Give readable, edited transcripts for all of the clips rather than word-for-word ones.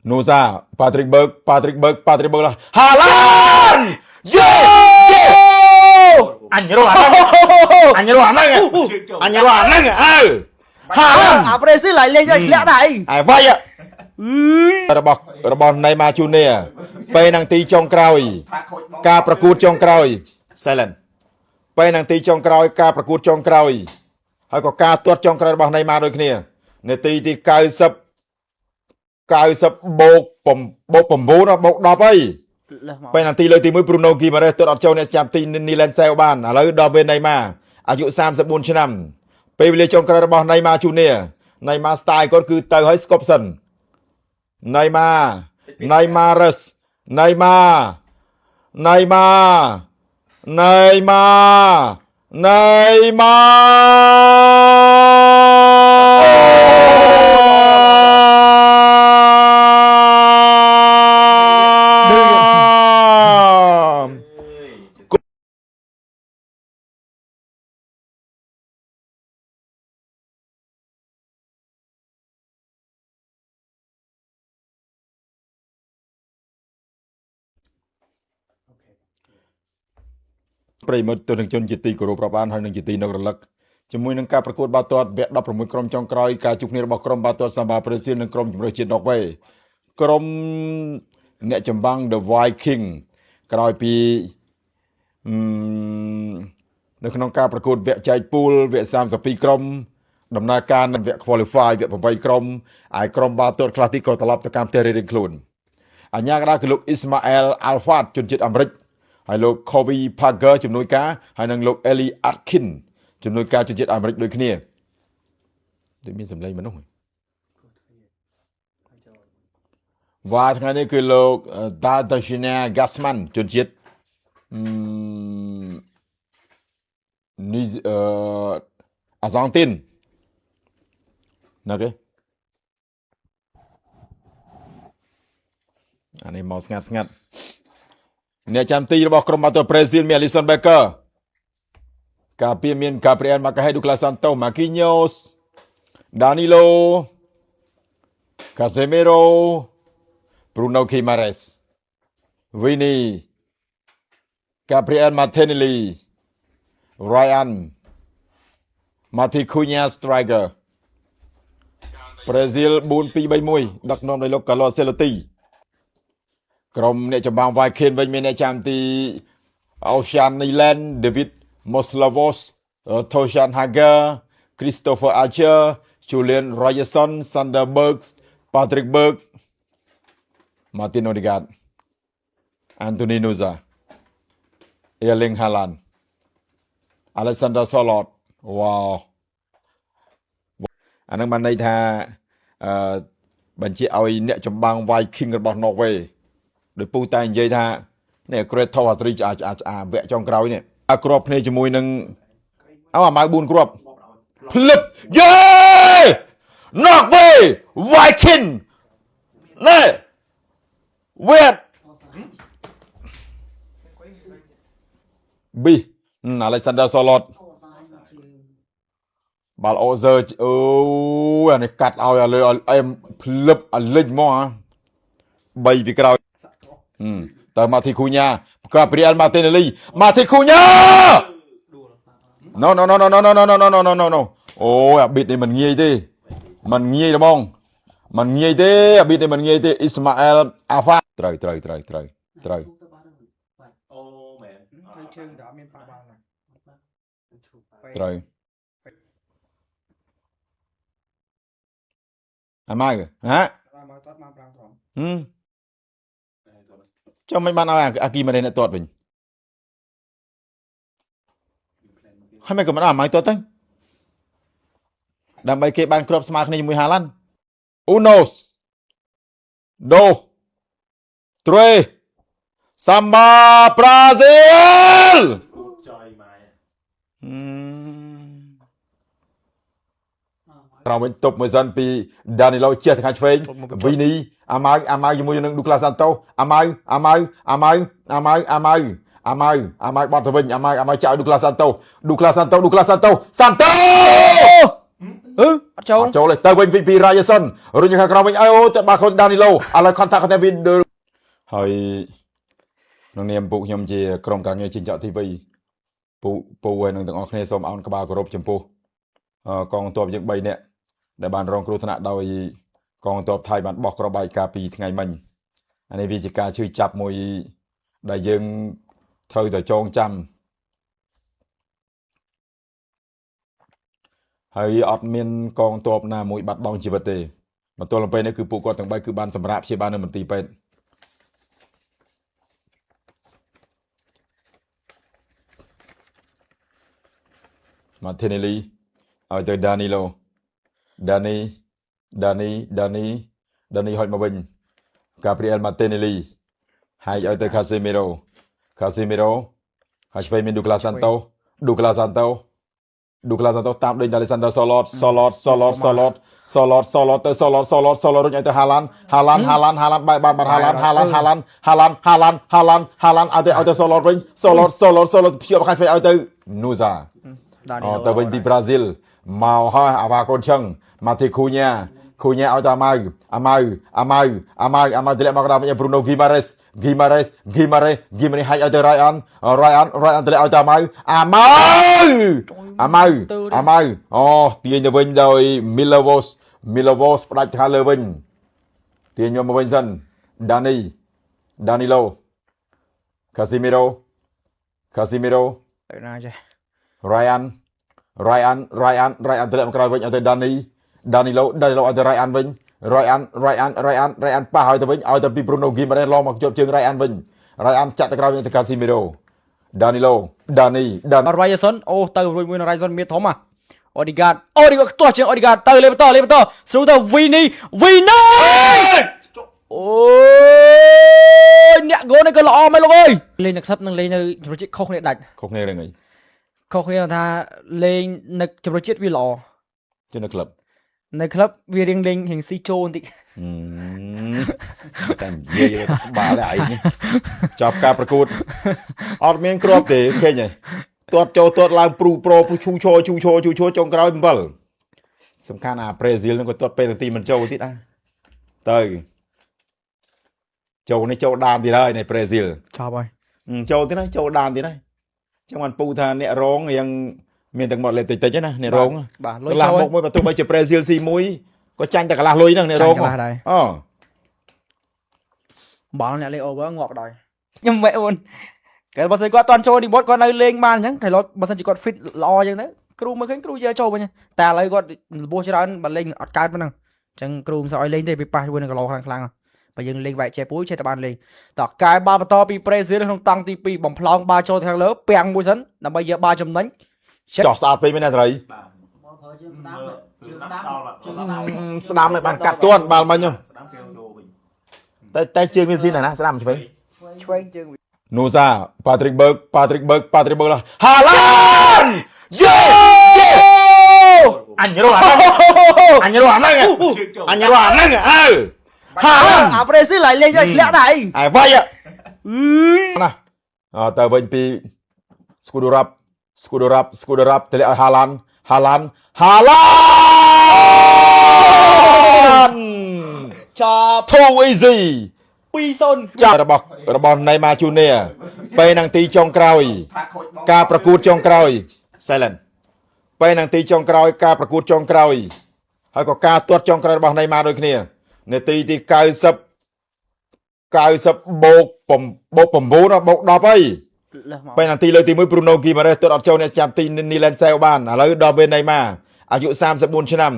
Noza Patrick Berg lah Haaland Anh nhớ đồ anh nhớ đồ anh à À Brazil lại lên cho lẽ này. ai vậy ạរបស់ Neymar Junior ពេលនឹងទីចុងក្រោយការប្រកួតចុងក្រោយ Silent ពេលនឹងទីចុងក្រោយការប្រកួតចុងក្រោយហើយក៏ការទាត់ចុងក្រោយរបស់ Neymar ដូចគ្នានាទីទី90បូក9បូក10អីពេលនាទីលើទី1 Bruno Guimaraes ទាត់អត់ចូលអ្នកចាប់ទី Nilan Seo បានឥឡូវដល់ពេល Neymar អាយុ34ឆ្នាំពេលវេលាចុងក្រោយរបស់ Neymar Junior Neymar style គាត់គឺទៅឲ្យស្គប់សិន Neymarប្រិមត្តទស្សនិកជនជាទីគោរពរាប់អានហើយនឹងជាទីនឹករលឹកជាមួយនឹងការប្រកួតបាល់ទាត់វគ្គ16ក្រុមចុងក្រោយការជួបគ្នារបស់ក្រុមបាល់ទាត់សាំបាប្រេស៊ីលនិងក្រុមជម្រើសជាតិ Norway ក្រុមអ្នកចម្បាំង The Viking ក្រោយពីនៅក្នុងការប្រកួតវគ្គចែកពូលវគ្គ32ក្រុមដំណើរការនៅវគ្គ Qualify វគ្គ8ក្រុមហើយក្រុមបាល់ទាត់ខ្លះទៀតក៏ត្រឡប់ទៅកាន់ផ្ទះរៀងៗខ្លួនអញ្ញាកណ្ដាលគឺលោក Ismael Alfat ជនជាតិអាមេរិកហើយលោក Kobe Parker ជំនួយការហើយនិងលោក Ellie Atkin ជំនួយការជនជាតិអាមេរិកដូចគ្នាដូចមានសម្លេងមនុស្សវ៉ាថ្ងៃនេះគឺលោក Tatiana Gasman ជនជាតិអាសង់ទីនណាគេអានេះមកស្ងាត់អ្នកចាំទីរបស់ក្រុមបាល់ទាត់ប្រេស៊ីលមាន Alisson Becker ការពារមាន Gabriel Magalhaes Douglas Santos Marquinhos Danilo Casemiro Bruno Guimaraes Vini Gabriel Martinelli Ryan Matheus Cunha striker ប្រេស៊ីល 4-2-3-1 ដឹកនាំដោយលោក Carlo Ancelotti ក្រុមអ្នកចម្បាំង Viking វិញមានអ្នកចាំទី Ocean Nyland David Moslavos Toshan Hager Christopher Archer Julian Ryerson Sander Bergs Patrick Berg Martin Odegaard Anthony Nusa Erling Haaland Alexander Sørloth វ៉ាអានឹងបានន័យថាបញ្ជាឲ្យអ្នកចម្បាំង Viking របស់ Norway ដោយពូតែនិយាយថានេះ Great Top Asri វគ្គចុងក្រោយនេះអាគ្រាប់គ្នាជាមួយនឹងអាម៉ៅ4គ្រាប់ភ្លឹបយេ Norway Viking ណែវេត B Alexander Sørloth បាល់អូសើអូអានេះកាត់ឲ្យលើអែមភ្លឹបអាលិចមក3ពីក្រោយតើមកទីគូញ៉ាក៏ព្រីអែលម៉ាតេណាលីមកទីគូញ៉ា No អូយអាប៊ីតនេះមិនងាយទេមិនងាយទេបងមិនងាយទេអាប៊ីតនេះមិនងាយទេ Ismael Alfat ត្រូវអូមែនជើងដល់មានប៉ះបាល់ត្រូវអាម៉ៅហាមកតតមក5ត្រង់ចាំមិនបានឲ្យអាគីម៉ារ៉េអ្នកតតវិញហើយមិនក៏មិនអាម៉ៅតតទៅដើម្បីគេបានគ្របស្មើគ្នាជាមួយហាឡាន់ Unos Dos Tres Samba Brazil ក្រោមវិញទប់មួយសិនពី Danilo ជះទៅខាងឆ្វេង Vini អាម៉ៅជាមួយនឹង Douglas Santos អាម៉ៅបត់ទៅវិញអាម៉ៅចាក់ឲ្យ Douglas Santos châu châuเลยtới bên VP Ryerson rồi như khác mình ai ô tới ba con Danilo à là contact con David hỏiน้องเนียมปุខ្ញុំជាក្រុមការងារចិញ្ចក់ទីវីពូហើយនឹងទាំងអស់គ្នាសូមអោនក្បាលគោរពចំពោះកងទ័ពយើង3នាក់ដែលបានរងគ្រោះថ្នាក់ដោយកងទ័ពថៃបានបោះគ្រាប់បែកការពីថ្ងៃមិញអានេះវាជាការជួយចាប់មួយដែលយើងត្រូវតែចងចាំហើយអត់មានកងទ័ពណាមួយបាត់បង់ជីវិតទេបន្ទាប់ពីពេលនេះគឺពួកគាត់ទាំង3គឺបានសម្រាប់ព្យាបាលនៅមន្ទីរពេទ្យMartinelli ឲ្យទៅ Danilo Dani ហុចមកវិញ Gabriel Martinelli ហើយឲ្យទៅ Casemiro ហើយឆ្វេងមាន Douglas Santos តាមដូច Alexander Solot ទៅ Solot រុញឲ្យទៅ Haaland បែបបាន Haaland ឲ្យទៅ Solot វិញ Solot ភ្ជាប់ខាងឆ្វេងឲ្យទៅ Nusa ទៅវិញពី Brazil មកហើយអាវ៉ាកូនឆឹង Mati Cunha ឲ្យទៅអាម៉ៅទម្លាក់មកដល់វិញ Bruno Guimaraes ហើយឲ្យទៅ Ryan ទម្លាក់ឲ្យទៅអាម៉ៅទាញទៅវិញដោយ Milovos ផ្ដាច់ខាងលើវិញទាញយកមកវិញសិន Danilo Casemiro ណាចេះ Ryan ទម្លាក់មកក្រោយវិញឲ្យទៅ Danilo ឲ្យទៅ Ryan វិញ Ryan ប៉ះឲ្យទៅវិញឲ្យទៅពី Bruno Guimaraes ឡងមកជាប់ជើង Ryan វិញ Ryan ចាក់ទៅក្រោយវិញទៅ Casemiro Danilo Ryerson អូទៅរួចមួយ Ryerson មានធំOdegaard ខ្ទាស់ជាង Odegaard ទៅលេបបន្តស្រួលទៅ Vini អូយអ្នកហ្គោលនេះក៏ល្អមែនលោកអើយលេងនៅក្លឹបនឹងលេងនៅជំនឿជាតិខុសគ្នាដាច់ខុសគ្នារឿងអីខុសគ្នាថាលេងនៅជំនឿជាតិវាល្អជានៅក្លឹបវារៀងលេងស៊ីជូបន្តិចតែនិយាយបាល់ឯងចាប់ការប្រកួតអត់មានគ្រាប់ទេឃើញហ៎ទាត់ឡើងព្រូប្រូឈូឈរចុងក្រោយ7សំខាន់ប្រេស៊ីលនឹងក៏ទាត់ពេលនាទីមិនចូលទៀតដែរទៅចូលដានទៀតហើយនៃប្រេស៊ីលចប់ហើយចូលទៀតហើយចូលដានទៀតហើយចឹងបានពូថាអ្នករងរៀងមានទាំងមកលេបតិចណាអ្នករងបាទលុយចូលមកមួយបើទោះបីជាប្រេស៊ីល C1 ក៏ចាញ់តែកន្លះលុយហ្នឹងអ្នករងបាល់អ្នកលេង over ងាប់ដល់ខ្ញុំមិនអូនគេបើសិនគាត់អត់ចូលនីបតគាត់នៅលេងបានអញ្ចឹងគេបើសិនជាគាត់ fit ល្អអញ្ចឹងទៅគ្រូមើលឃើញគ្រូយកចូលវិញតែឥឡូវគាត់របួសច្រើនបើលេងអត់កើតប៉ុណ្ណឹងអញ្ចឹងគ្រូមិនសូវឲ្យលេងទេវាប៉ះជាមួយនឹងគីឡូខ្លាំងបើយើងលេងវាយជែពូចេះតែបានលេងតោះកាយបាល់បន្តពីប្រេស៊ីលក្នុងតង់ទី2បំផ្លងបាល់ចូលខាងលើពាំងមួយសិនដើម្បីយកបាល់ចំណេញចោះស្អាតពេកមែនណាស្រីស្ដាំបានកាត់ទាន់បាល់មិញតែជើងវាស៊ីណាស្ដាំឆ្វេងជើង Nusa Patrick Berg Haaland យេអញរស់អាហ្នឹងអាប្រេស៊ីលlạiលេងឲ្យធ្លាក់ដែរអាវាយណាទៅវិញពី Skudorap ទម្លាក់ឲ្យ Haaland ចាប់ too easy 2-0ចារបស់ Neymar Junior ពេលនឹងទីចុងក្រោយការប្រកួតចុងក្រោយ silent ពេលនឹងទីចុងក្រោយការប្រកួតចុងក្រោយហើយក៏ការទាត់ចុងក្រោយរបស់ Neymar ដូចគ្នានាទីទី90បូក9បូក10ហើយពេលនាទីលើកទី1 Bruno Guimaraes ទាត់អត់ចូលអ្នកចាំទី Nilan Seo បានឥឡូវដល់ពេល Neymar អាយុ34ឆ្នាំ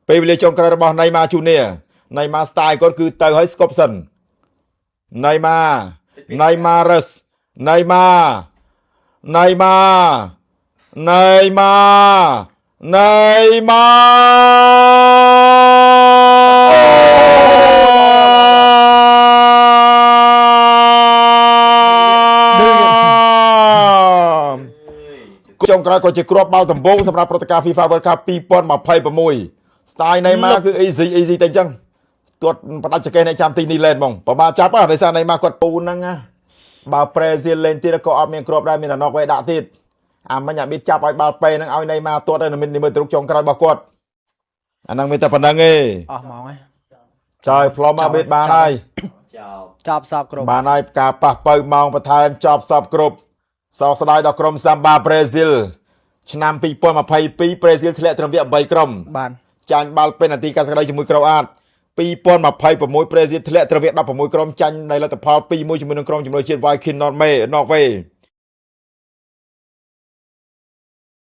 ពេលវេលាចុងក្រោយរបស់ Neymar Junior Neymar style គាត់គឺទៅឲ្យស្គប់សិនNeymar ចុងក្រោយក៏ជាគ្រាប់បាល់ដំបូងសម្រាប់ព្រឹត្តិការណ៍ FIFA World Cup 2026 style Neymar គឺ easy តែអញ្ចឹងទាត់បដាច់ចកេះអ្នកចាំទីនេះលេនហ្មងប្រហែលចាប់ដោយសារ Neymar គាត់ពូហ្នឹងណាបើប្រេស៊ីលលេងទៀតក៏អត់មានគ្រាប់ដែរមានតែណុកវេដាក់ទៀតអាមិញអាប៊ីតចាប់ឲ្យបាល់ពេហ្នឹងឲ្យ Neymar ទាត់ទៅនិមិត្តរូបចុងក្រោយរបស់គាត់ អាហ្នឹងមានតែប៉ុណ្្នឹងឯង អស់ហ្មងហើយ ចើផ្លុំអាបេតបានហើយ ចាប់សពគ្រប់ បានហើយការប៉ះបើម៉ោងបន្ថែមចប់សពគ្រប់សោកស្ដាយដល់ក្រុមសាំបាប្រេស៊ីលឆ្នាំ2022ប្រេស៊ីលធ្លាក់ត្រឹមវា8ក្រុម បាន ចាញ់បាល់ពេននាទីកាសក្ដីជាមួយក្រូអាត2026ប្រេស៊ីលធ្លាក់ត្រឹមវា16ក្រុមចាញ់នៅលទ្ធផល2-1ជាមួយនឹងក្រុមជំនួយជាតិ Viking Norway